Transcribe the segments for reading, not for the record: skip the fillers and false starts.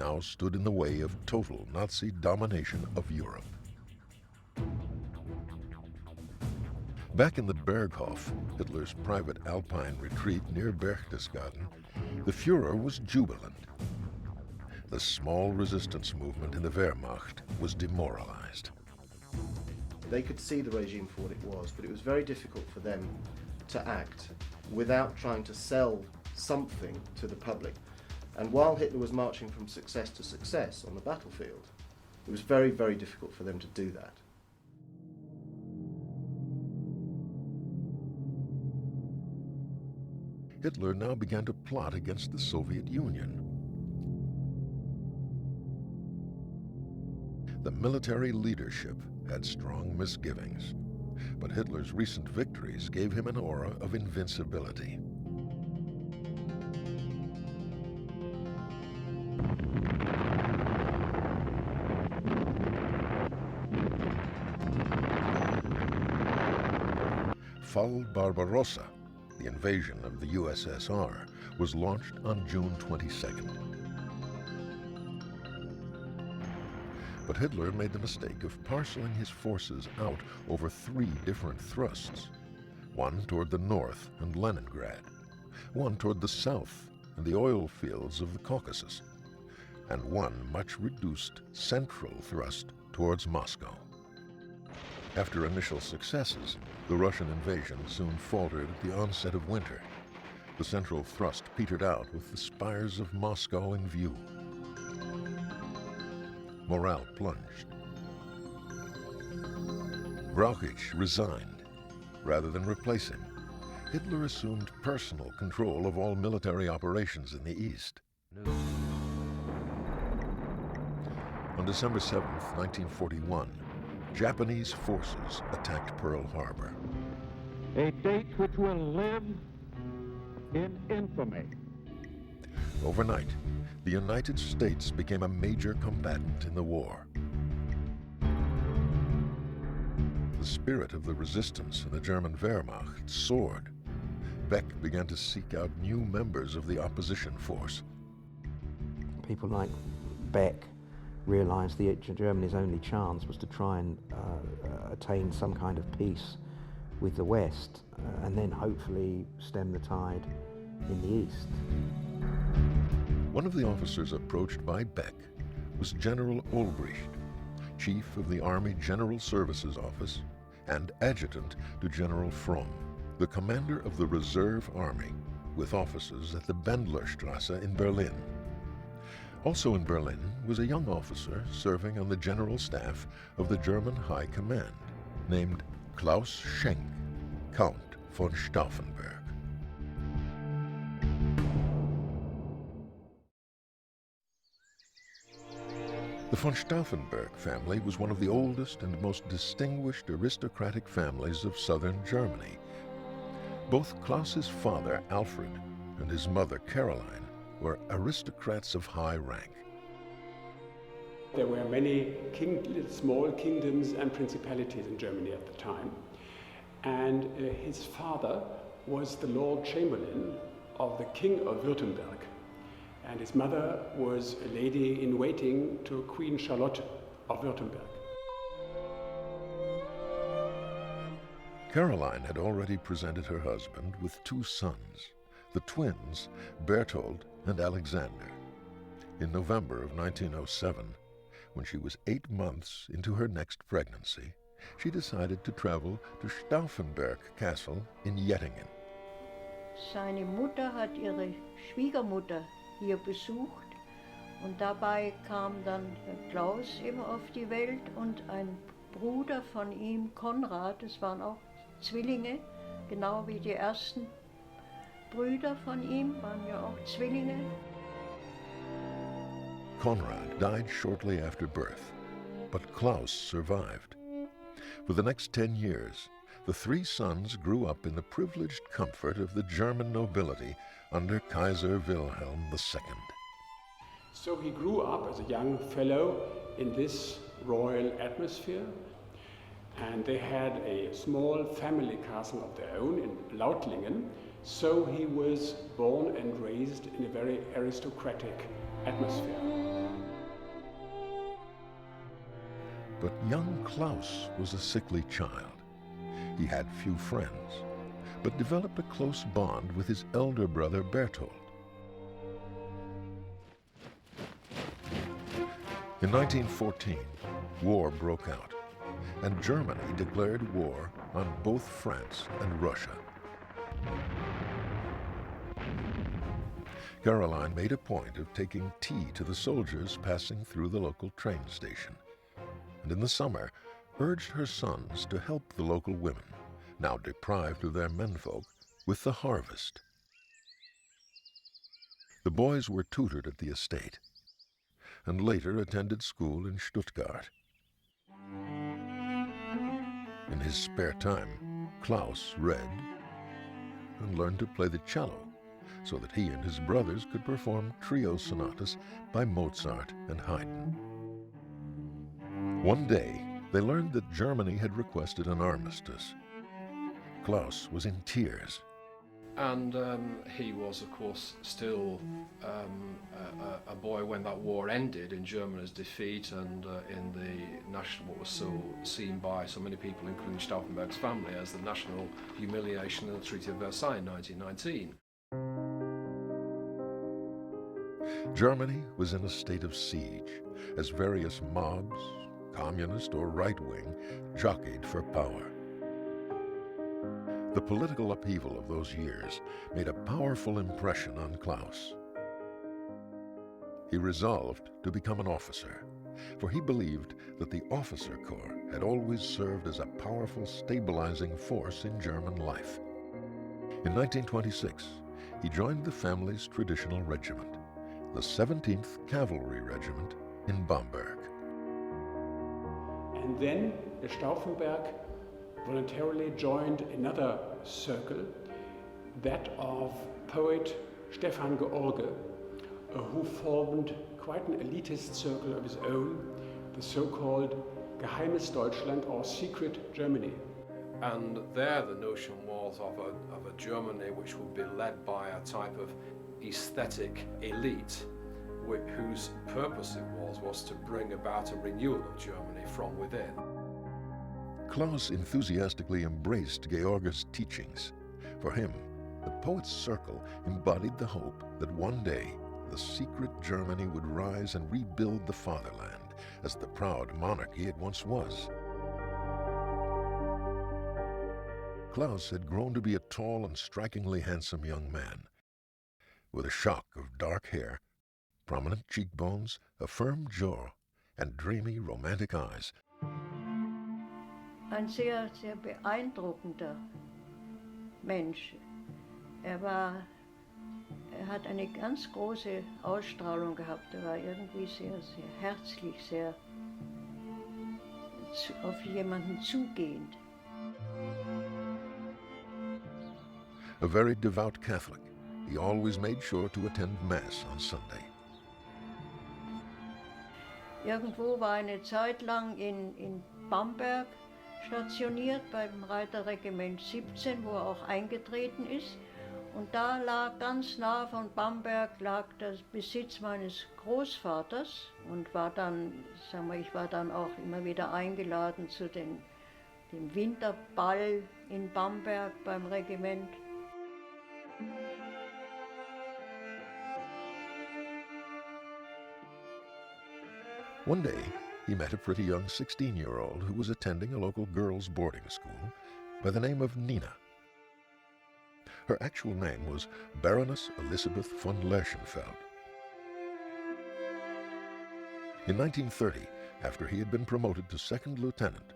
now stood in the way of total Nazi domination of Europe. Back in the Berghof, Hitler's private alpine retreat near Berchtesgaden, the Führer was jubilant. The small resistance movement in the Wehrmacht was demoralized. They could see the regime for what it was, but it was very difficult for them to act without trying to sell something to the public. And while Hitler was marching from success to success on the battlefield, it was very, very difficult for them to do that. Hitler now began to plot against the Soviet Union. The military leadership had strong misgivings, but Hitler's recent victories gave him an aura of invincibility. Fall Barbarossa, the invasion of the USSR, was launched on June 22nd. But Hitler made the mistake of parceling his forces out over 3 different thrusts. One toward the north and Leningrad, one toward the south and the oil fields of the Caucasus, and one much reduced central thrust towards Moscow. After initial successes, the Russian invasion soon faltered at the onset of winter. The central thrust petered out with the spires of Moscow in view. Morale plunged. Brauchitsch resigned. Rather than replace him, Hitler assumed personal control of all military operations in the East. On December 7, 1941, Japanese forces attacked Pearl Harbor. A date which will live in infamy. Overnight, the United States became a major combatant in the war. The spirit of the resistance in the German Wehrmacht soared. Beck began to seek out new members of the opposition force. People like Beck realized Germany's only chance was to try and attain some kind of peace with the West and then hopefully stem the tide in the East. One of the officers approached by Beck was General Olbricht, chief of the Army General Services Office and adjutant to General Fromm, the commander of the Reserve Army, with offices at the Bendlerstrasse in Berlin. Also in Berlin was a young officer serving on the general staff of the German High Command, named Klaus Schenk, Count von Stauffenberg. The von Stauffenberg family was one of the oldest and most distinguished aristocratic families of southern Germany. Both Klaus's father, Alfred, and his mother, Caroline, were aristocrats of high rank. There were many small kingdoms and principalities in Germany at the time, and his father was the Lord Chamberlain of the King of Württemberg, and his mother was a lady-in-waiting to Queen Charlotte of Württemberg. Caroline had already presented her husband with 2 sons, the twins Berthold and Alexander. In November of 1907, when she was 8 months into her next pregnancy, she decided to travel to Stauffenberg Castle in Jettingen. Seine Mutter hat ihre Schwiegermutter hier besucht und dabei kam dann Klaus eben auf die Welt und ein Bruder von ihm, Konrad, es waren auch Zwillinge, genau wie die ersten Brüder von ihm waren ja auch Zwillinge. Konrad died shortly after birth, but Klaus survived. For the next 10 years, the 3 sons grew up in the privileged comfort of the German nobility under Kaiser Wilhelm II. So he grew up as a young fellow in this royal atmosphere, and they had a small family castle of their own in Lautlingen, so he was born and raised in a very aristocratic atmosphere. But young Klaus was a sickly child. He had few friends, but developed a close bond with his elder brother Berthold. In 1914, war broke out, and Germany declared war on both France and Russia. Caroline made a point of taking tea to the soldiers passing through the local train station, and in the summer urged her sons to help the local women, now deprived of their menfolk, with the harvest. The boys were tutored at the estate, and later attended school in Stuttgart. In his spare time, Klaus read and learned to play the cello, so that he and his brothers could perform trio sonatas by Mozart and Haydn. One day, they learned that Germany had requested an armistice. Klaus was in tears. And he was, of course, still a boy when that war ended, in Germany's defeat and in the national, what was so seen by so many people, including Stauffenberg's family, as the national humiliation of the Treaty of Versailles in 1919. Germany was in a state of siege, as various mobs, communist or right-wing, jockeyed for power. The political upheaval of those years made a powerful impression on Klaus. He resolved to become an officer, for he believed that the officer corps had always served as a powerful stabilizing force in German life. In 1926, he joined the family's traditional regiment, the 17th Cavalry Regiment in Bamberg. And then Stauffenberg voluntarily joined another circle, that of poet Stefan George, who formed quite an elitist circle of his own, the so-called Geheimes Deutschland, or Secret Germany. And there the notion was of a Germany which would be led by a type of aesthetic elite whose purpose it was to bring about a renewal of Germany from within. Klaus enthusiastically embraced George's teachings. For him, the poet's circle embodied the hope that one day the secret Germany would rise and rebuild the fatherland as the proud monarchy it once was. Klaus had grown to be a tall and strikingly handsome young man, with a shock of dark hair, prominent cheekbones, a firm jaw, and dreamy, romantic eyes. Ein sehr, sehr beeindruckender Mensch. Er hat eine ganz große Ausstrahlung gehabt. Er war irgendwie sehr, sehr herzlich, sehr auf jemanden zugehend. A very devout Catholic, he always made sure to attend Mass on Sunday. Irgendwo war eine Zeit lang in Bamberg stationiert beim Reiterregiment 17, wo er auch eingetreten ist. Und da lag ganz nah von Bamberg lag der Besitz meines Großvaters und war dann, sagen wir, ich war dann auch immer wieder eingeladen zu dem Winterball in Bamberg beim Regiment. One day, he met a pretty young 16-year-old who was attending a local girls' boarding school by the name of Nina. Her actual name was Baroness Elisabeth von Lerchenfeld. In 1930, after he had been promoted to second lieutenant,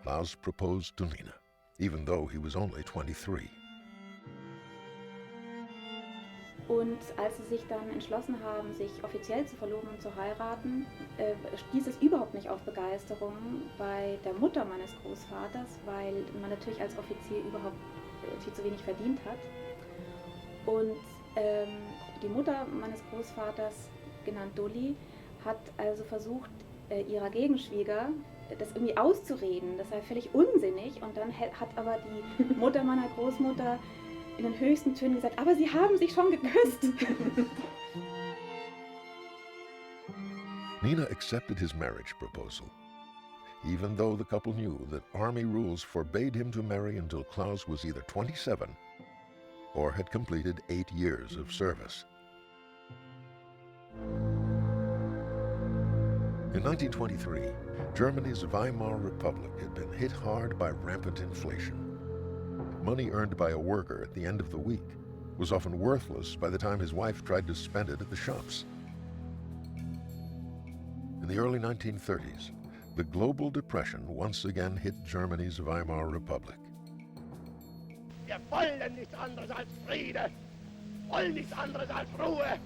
Klaus proposed to Nina, even though he was only 23. Und als sie sich dann entschlossen haben, sich offiziell zu verloben und zu heiraten, stieß es überhaupt nicht auf Begeisterung bei der Mutter meines Großvaters, weil man natürlich als Offizier überhaupt viel zu wenig verdient hat. Und die Mutter meines Großvaters, genannt Dolly, hat also versucht, ihrer Gegenschwieger das irgendwie auszureden. Das sei völlig unsinnig. Und dann hat aber die Mutter meiner Großmutter in den höchsten Tönen gesagt, aber sie haben sich schon geküsst. Nina accepted his marriage proposal. even though the couple knew that army rules forbade him to marry until Klaus was either 27 or had completed 8 years of service. In 1923, Germany's Weimar Republic had been hit hard by rampant inflation. Money earned by a worker at the end of the week was often worthless by the time his wife tried to spend it at the shops. In the early 1930s, the global depression once again hit Germany's Weimar Republic. Wir wollen nichts anderes als Friede, wollen nichts anderes als Ruhe,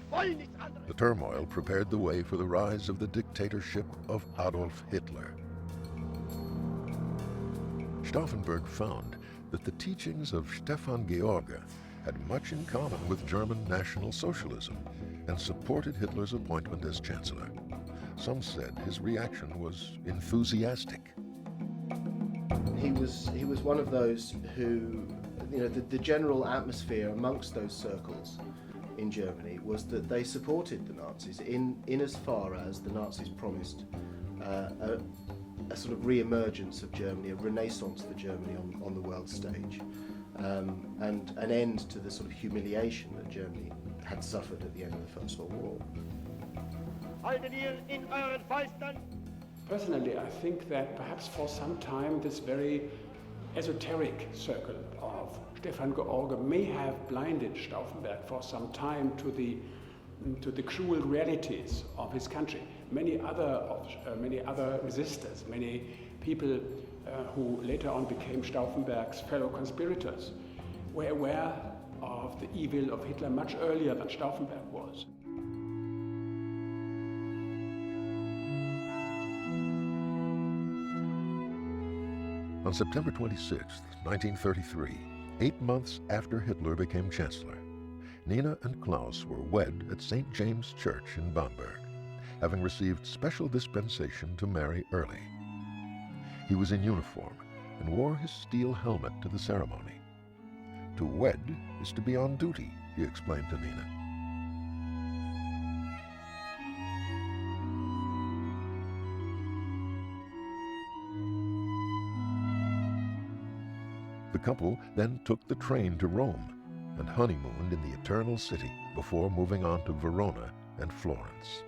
wollen nichts anderes. The turmoil prepared the way for the rise of the dictatorship of Adolf Hitler. Stauffenberg found that the teachings of Stefan George had much in common with German National Socialism and supported Hitler's appointment as chancellor. Some said his reaction was enthusiastic. He was one of those who, the general atmosphere amongst those circles in Germany was that they supported the Nazis in as far as the Nazis promised a sort of re-emergence of Germany, a renaissance for Germany on the world stage, and an end to the sort of humiliation that Germany had suffered at the end of the First World War. Personally, I think that perhaps for some time this very esoteric circle of Stefan George may have blinded Stauffenberg for some time to the cruel realities of his country. Many other resistors, many people who later on became Stauffenberg's fellow conspirators, were aware of the evil of Hitler much earlier than Stauffenberg was. On September 26, 1933, 8 months after Hitler became chancellor, Nina and Klaus were wed at St. James Church in Bamberg, having received special dispensation to marry early. He was in uniform and wore his steel helmet to the ceremony. To wed is to be on duty, he explained to Nina. The couple then took the train to Rome and honeymooned in the Eternal City before moving on to Verona and Florence.